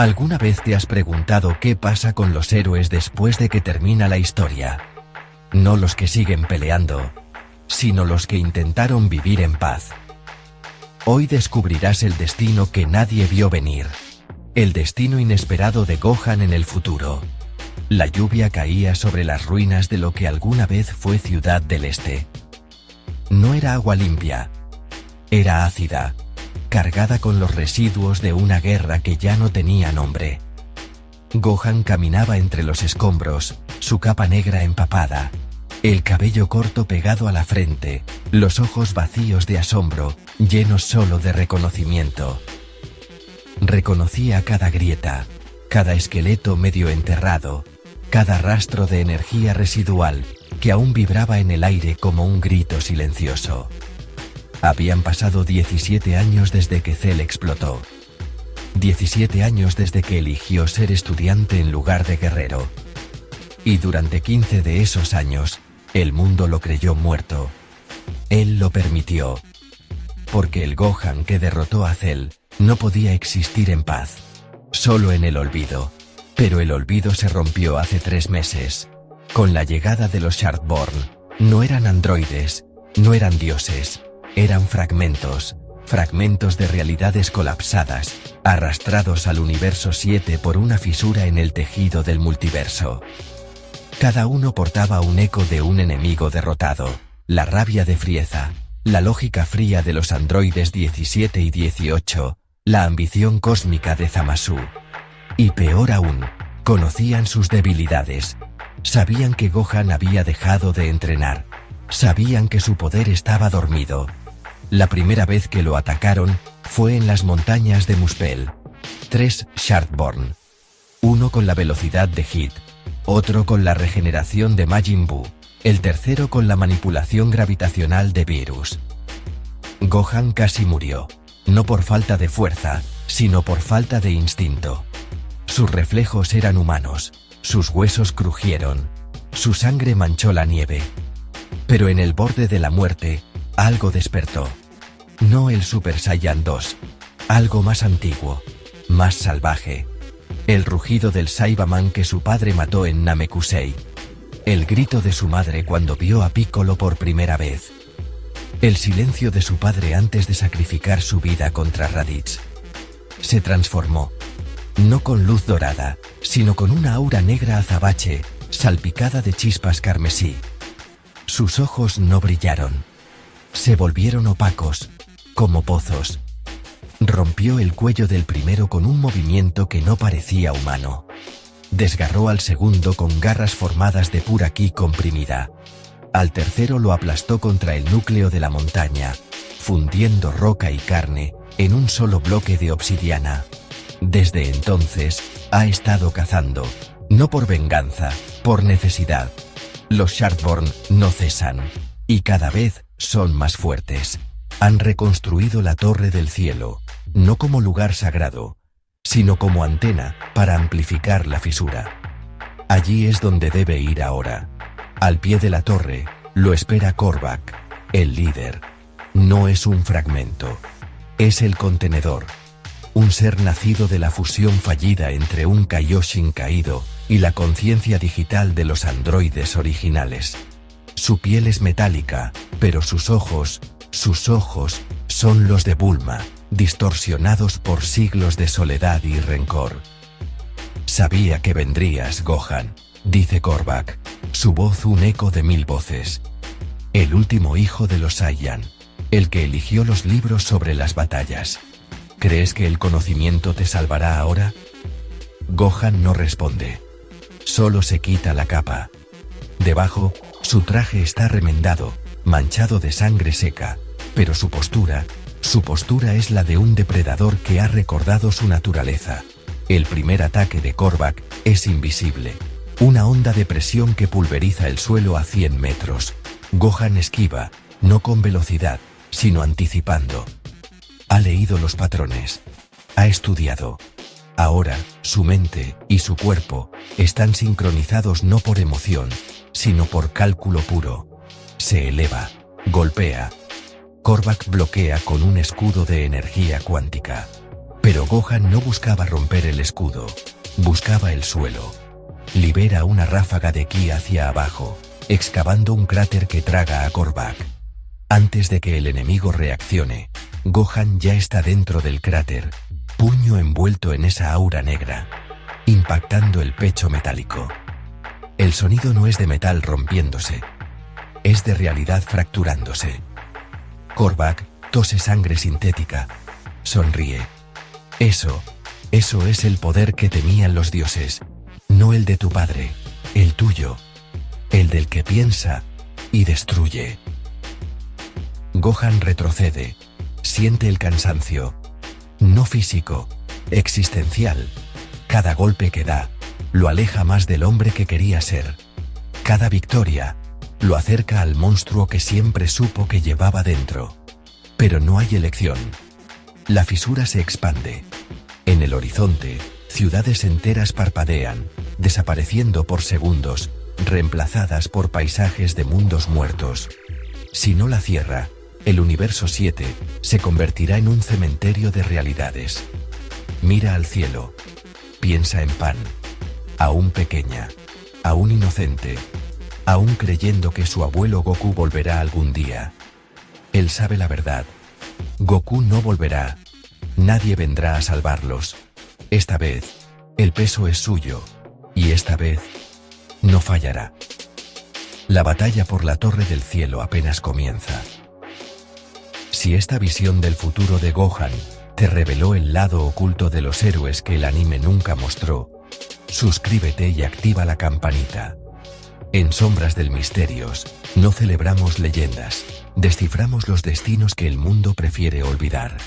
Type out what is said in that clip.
¿Alguna vez te has preguntado qué pasa con los héroes después de que termina la historia? No los que siguen peleando, sino los que intentaron vivir en paz. Hoy descubrirás el destino que nadie vio venir. El destino inesperado de Gohan en el futuro. La lluvia caía sobre las ruinas de lo que alguna vez fue Ciudad del Este. No era agua limpia. Era ácida, cargada con los residuos de una guerra que ya no tenía nombre. Gohan caminaba entre los escombros, su capa negra empapada, el cabello corto pegado a la frente, los ojos vacíos de asombro, llenos solo de reconocimiento. Reconocía cada grieta, cada esqueleto medio enterrado, cada rastro de energía residual que aún vibraba en el aire como un grito silencioso. Habían pasado 17 años desde que Cell explotó. 17 años desde que eligió ser estudiante en lugar de guerrero. Y durante 15 de esos años, el mundo lo creyó muerto. Él lo permitió. Porque el Gohan que derrotó a Cell no podía existir en paz. Solo en el olvido. Pero el olvido se rompió hace 3 meses. Con la llegada de los Shardborn. No eran androides, no eran dioses. Eran fragmentos de realidades colapsadas, arrastrados al universo 7 por una fisura en el tejido del multiverso. Cada uno portaba un eco de un enemigo derrotado, la rabia de Frieza, la lógica fría de los androides 17 y 18, la ambición cósmica de Zamasu. Y peor aún, conocían sus debilidades. Sabían que Gohan había dejado de entrenar. Sabían que su poder estaba dormido. La primera vez que lo atacaron fue en las montañas de Muspel. 3 Shardborn. Uno con la velocidad de Hit, otro con la regeneración de Majin Buu, el tercero con la manipulación gravitacional de Virus. Gohan casi murió, no por falta de fuerza, sino por falta de instinto. Sus reflejos eran humanos, sus huesos crujieron, su sangre manchó la nieve. Pero en el borde de la muerte, algo despertó. No el Super Saiyan 2, algo más antiguo, más salvaje. El rugido del Saibaman que su padre mató en Namekusei. El grito de su madre cuando vio a Piccolo por primera vez. El silencio de su padre antes de sacrificar su vida contra Raditz. Se transformó. No con luz dorada, sino con una aura negra azabache, salpicada de chispas carmesí. Sus ojos no brillaron. Se volvieron opacos, como pozos. Rompió el cuello del primero con un movimiento que no parecía humano. Desgarró al segundo con garras formadas de pura ki comprimida. Al tercero lo aplastó contra el núcleo de la montaña, fundiendo roca y carne en un solo bloque de obsidiana. Desde entonces, ha estado cazando, no por venganza, por necesidad. Los Shardborn no cesan, y cada vez son más fuertes. Han reconstruido la Torre del Cielo, no como lugar sagrado, sino como antena para amplificar la fisura. Allí es donde debe ir ahora. Al pie de la torre, lo espera Korvac, el líder. No es un fragmento, es el contenedor. Un ser nacido de la fusión fallida entre un Kaioshin caído y la conciencia digital de los androides originales. Su piel es metálica, pero sus ojos son los de Bulma, distorsionados por siglos de soledad y rencor. Sabía que vendrías, Gohan, dice Korvac, su voz un eco de 1000 voces. El último hijo de los Saiyan, el que eligió los libros sobre las batallas. ¿Crees que el conocimiento te salvará ahora? Gohan no responde. Solo se quita la capa. Debajo, su traje está remendado, manchado de sangre seca, pero su postura es la de un depredador que ha recordado su naturaleza. El primer ataque de Korvac es invisible. Una onda de presión que pulveriza el suelo a 100 metros. Gohan esquiva, no con velocidad, sino anticipando. Ha leído los patrones. Ha estudiado. Ahora, su mente y su cuerpo están sincronizados no por emoción, sino por cálculo puro. Se eleva, golpea. Korvac bloquea con un escudo de energía cuántica. Pero Gohan no buscaba romper el escudo, buscaba el suelo. Libera una ráfaga de ki hacia abajo, excavando un cráter que traga a Korvac. Antes de que el enemigo reaccione, Gohan ya está dentro del cráter, puño envuelto en esa aura negra, impactando el pecho metálico. El sonido no es de metal rompiéndose, es de realidad fracturándose. Korvac tose sangre sintética, sonríe. Eso es el poder que temían los dioses, no el de tu padre, el tuyo, el del que piensa y destruye. Gohan retrocede, siente el cansancio, no físico, existencial. Cada golpe que da, lo aleja más del hombre que quería ser. Cada victoria, lo acerca al monstruo que siempre supo que llevaba dentro. Pero no hay elección. La fisura se expande. En el horizonte, ciudades enteras parpadean, desapareciendo por segundos, reemplazadas por paisajes de mundos muertos. Si no la cierra, el universo 7 se convertirá en un cementerio de realidades. Mira al cielo. Piensa en Pan. Aún pequeña, aún inocente, aún creyendo que su abuelo Goku volverá algún día. Él sabe la verdad. Goku no volverá. Nadie vendrá a salvarlos. Esta vez, el peso es suyo, y esta vez, no fallará. La batalla por la Torre del Cielo apenas comienza. Si esta visión del futuro de Gohan te reveló el lado oculto de los héroes que el anime nunca mostró, suscríbete y activa la campanita. En Sombras del Misterios, no celebramos leyendas, desciframos los destinos que el mundo prefiere olvidar.